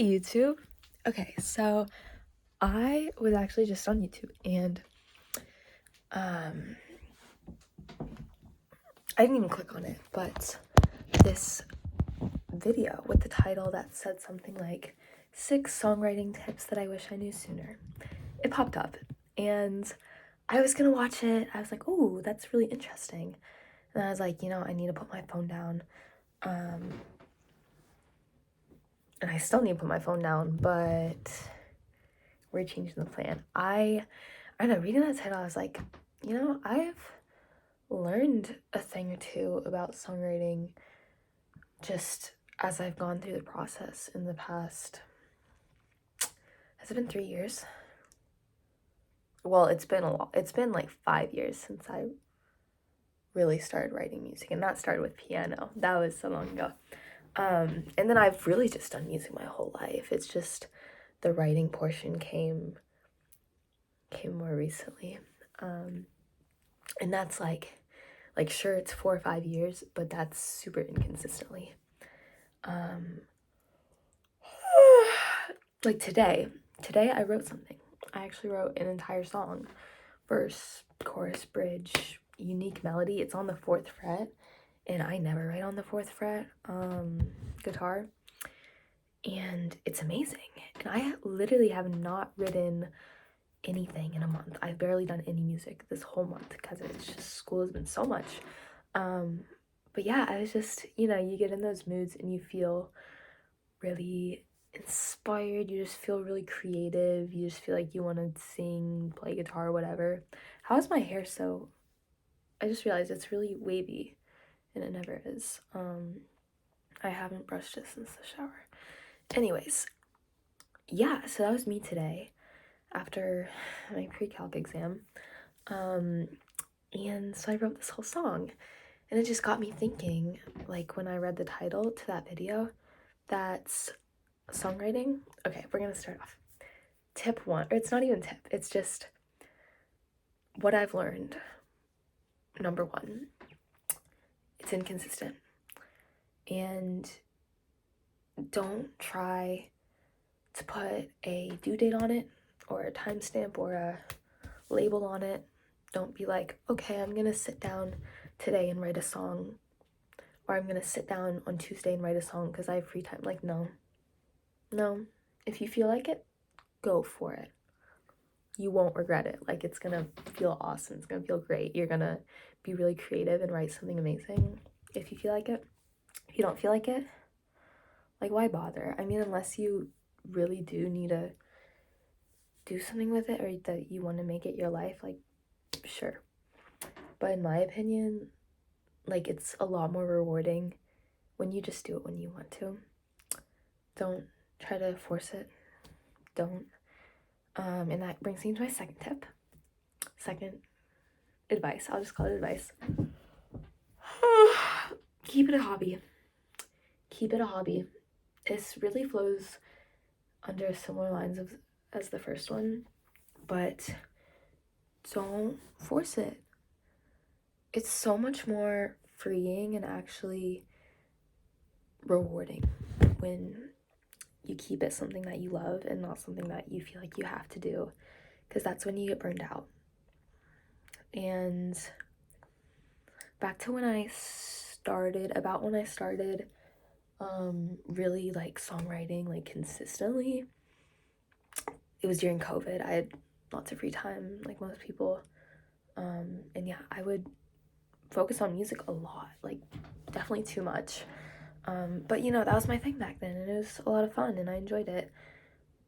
Hey YouTube. Okay, so I was actually just on YouTube and I didn't even click on it, but this video with the title that said something like 6 songwriting tips that I wish I knew sooner. It popped up and I was gonna watch it. I was like, oh, that's really interesting. And I was like, I need to put my phone down. And I still need to put my phone down, but we're changing the plan. I don't know, reading that title, I was like, I've learned a thing or two about songwriting just as I've gone through the process in the past. Has it been 3 years? Well, it's been a lot. It's been like 5 years since I really started writing music, and that started with piano. That was so long ago. And then I've really just done music my whole life. It's just the writing portion came more recently. And that's like sure, it's 4 or 5 years, but that's super inconsistently. Like today I wrote something. I actually wrote an entire song, verse, chorus, bridge, unique melody. It's on the 4th fret, and I never write on the 4th fret guitar, and it's amazing. And I literally have not written anything in a month. I've barely done any music this whole month because it's just, school has been so much. But yeah, I was just, you get in those moods and you feel really inspired. You just feel really creative. You just feel like you want to sing, play guitar, whatever. How is my hair so? I just realized it's really wavy, and it never is. I haven't brushed it since the shower. Anyways, yeah, so that was me today after my pre-calc exam. And so I wrote this whole song, and it just got me thinking, like when I read the title to that video, that's songwriting. Okay, we're gonna start off. Tip 1, or it's not even tip, it's just what I've learned. Number 1, it's inconsistent. And don't try to put a due date on it or a timestamp or a label on it. Don't be like, okay, I'm gonna sit down today and write a song, or I'm gonna sit down on Tuesday and write a song because I have free time. Like, no. If you feel like it, go for it. You won't regret it. Like, it's gonna feel awesome. It's gonna feel great. You're gonna be really creative and write something amazing if you feel like it. If you don't feel like it, like, why bother? I mean, unless you really do need to do something with it, or that you want to make it your life, like, sure. But in my opinion, like, it's a lot more rewarding when you just do it when you want to. Don't try to force it. Don't. And that brings me to my second tip. Second advice. I'll just call it advice. Keep it a hobby. Keep it a hobby. This really flows under similar lines as the first one, but don't force it. It's so much more freeing and actually rewarding when you keep it something that you love and not something that you feel like you have to do, because that's when you get burned out. And back to when I started really like songwriting like consistently, it was during COVID. I had lots of free time like most people, and yeah, I would focus on music a lot, like definitely too much. But that was my thing back then, and it was a lot of fun and I enjoyed it.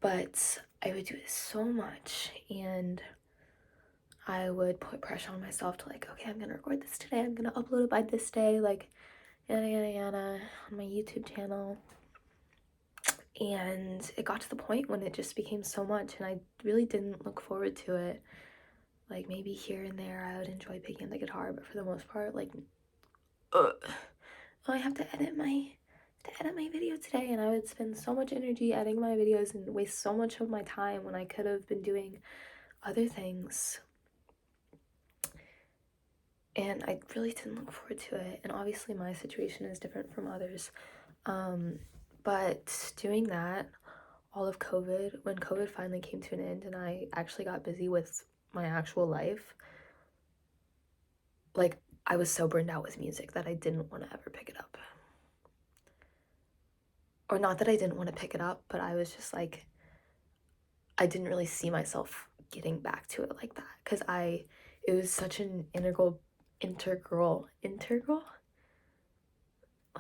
But I would do it so much, and I would put pressure on myself to, like, okay, I'm gonna record this today, I'm gonna upload it by this day, like, yada on my YouTube channel. And it got to the point when it just became so much and I really didn't look forward to it. Like, maybe here and there I would enjoy picking up the guitar, but for the most part, like, oh, I have to edit my video today, and I would spend so much energy editing my videos and waste so much of my time when I could have been doing other things. And I really didn't look forward to it. And obviously my situation is different from others. But doing that all of COVID, when COVID finally came to an end and I actually got busy with my actual life, like, I was so burned out with music that I didn't want to ever pick it up. Or not that I didn't want to pick it up, but I was just like, I didn't really see myself getting back to it like that, because it was such an integral,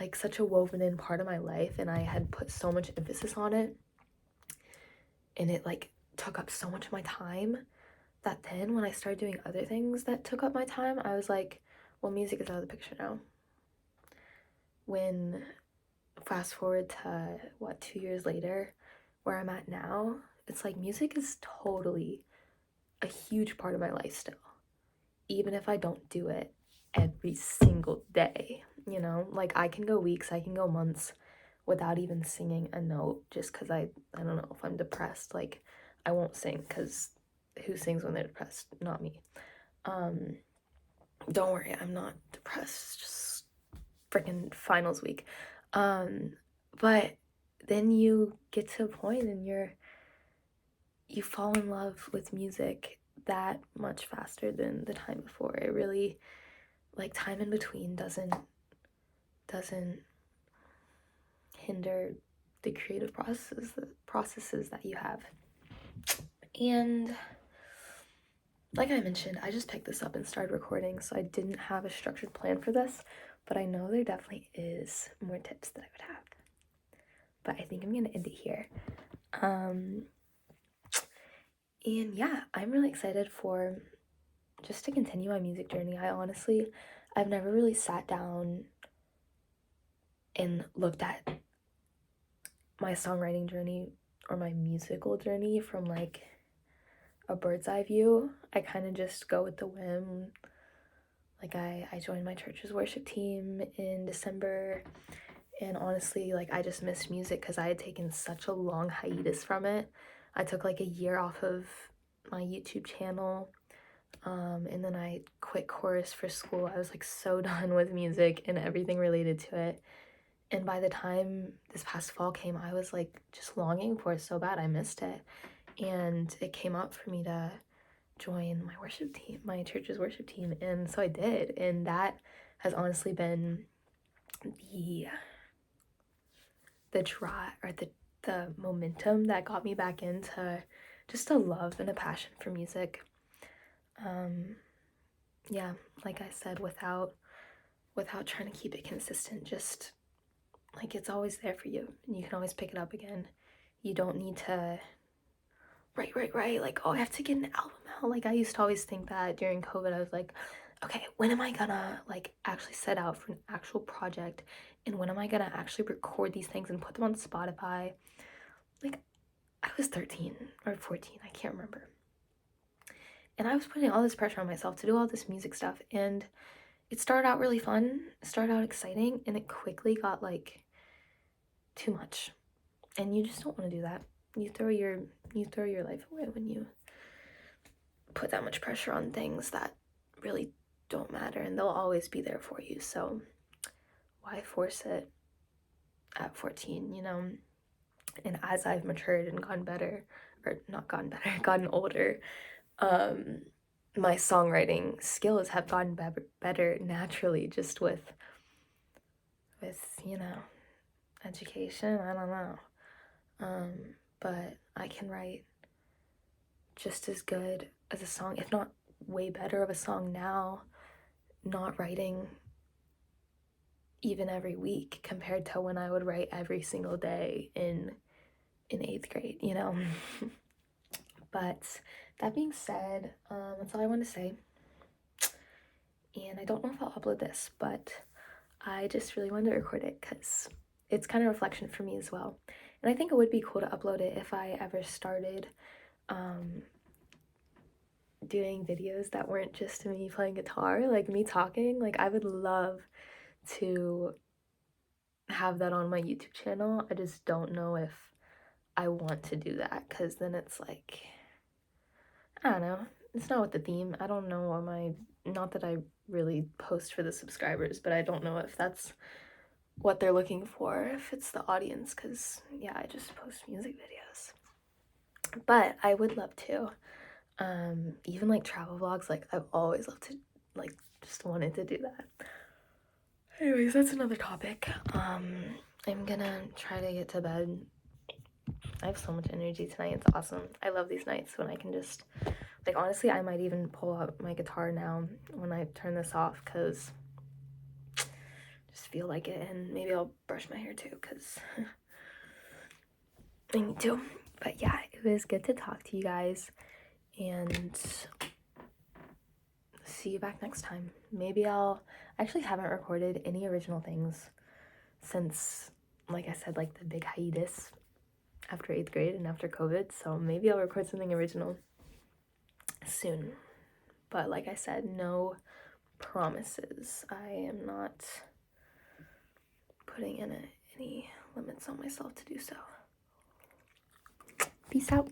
like such a woven in part of my life, and I had put so much emphasis on it, and it like took up so much of my time, that then when I started doing other things that took up my time, I was like, well, music is out of the picture now. When fast forward to what, 2 years later, where I'm at now, it's like music is totally a huge part of my life still, even if I don't do it every single day, you know? Like, I can go weeks, I can go months without even singing a note, just because I don't know, if I'm depressed, like, I won't sing, because who sings when they're depressed? Not me. Don't worry, I'm not depressed, it's just freaking finals week. But then you get to a point and you fall in love with music that much faster than the time before. It really, like, time in between doesn't hinder the creative processes that you have. And like I mentioned, I just picked this up and started recording, so I didn't have a structured plan for this, but I know there definitely is more tips that I would have. But I think I'm gonna end it here. And yeah, I'm really excited for just to continue my music journey. I've never really sat down and looked at my songwriting journey or my musical journey from like a bird's eye view. I kind of just go with the whim. Like, I joined my church's worship team in December, and honestly, like, I just missed music because I had taken such a long hiatus from it. I took like a year off of my YouTube channel, and then I quit chorus for school. I was like so done with music and everything related to it. And by the time this past fall came, I was like just longing for it so bad. I missed it. And it came up for me to join my worship team, my church's worship team. And so I did. And that has honestly been the drive, or the momentum that got me back into just a love and a passion for music. Yeah, like I said, without trying to keep it consistent, just like, it's always there for you and you can always pick it up again. You don't need to write, like, oh, I have to get an album out. Like, I used to always think that during COVID. I was like, okay, when am I gonna like actually set out for an actual project, and when am I gonna actually record these things and put them on Spotify? Like, I was 13 or 14, I can't remember, and I was putting all this pressure on myself to do all this music stuff, and it started out really fun, it started out exciting, and it quickly got like too much. And you just don't want to do that. You throw your life away when you put that much pressure on things that really don't matter, and they'll always be there for you. So why force it at 14, you know? And as I've matured and gotten better, or not gotten better, gotten older, my songwriting skills have gotten better naturally, just with you know, education. I don't know. But I can write just as good as a song, if not way better of a song now, not writing even every week compared to when I would write every single day in 8th grade, you know? But that being said, that's all I want to say. And I don't know if I'll upload this, but I just really wanted to record it because it's kind of a reflection for me as well. And I think it would be cool to upload it if I ever started doing videos that weren't just me playing guitar, like me talking. Like, I would love to have that on my YouTube channel. I just don't know if I want to do that, because then it's like, I don't know, it's not with the theme. I don't know on my, not that I really post for the subscribers, but I don't know if that's what they're looking for, if it's the audience, because yeah, I just post music videos. But I would love to. Even like travel vlogs, like I've always loved to, like, just wanted to do that. Anyways, that's another topic. I'm gonna try to get to bed. I have so much energy tonight. It's awesome. I love these nights when I can just, like, honestly, I might even pull out my guitar now when I turn this off, because just feel like it. And maybe I'll brush my hair too, because I need to. But yeah, it was good to talk to you guys, and see you back next time. Maybe I actually haven't recorded any original things since, like I said, like the big hiatus after 8th grade and after COVID, so maybe I'll record something original soon. But like I said, no promises. I am not putting in any limits on myself to do so. Peace out.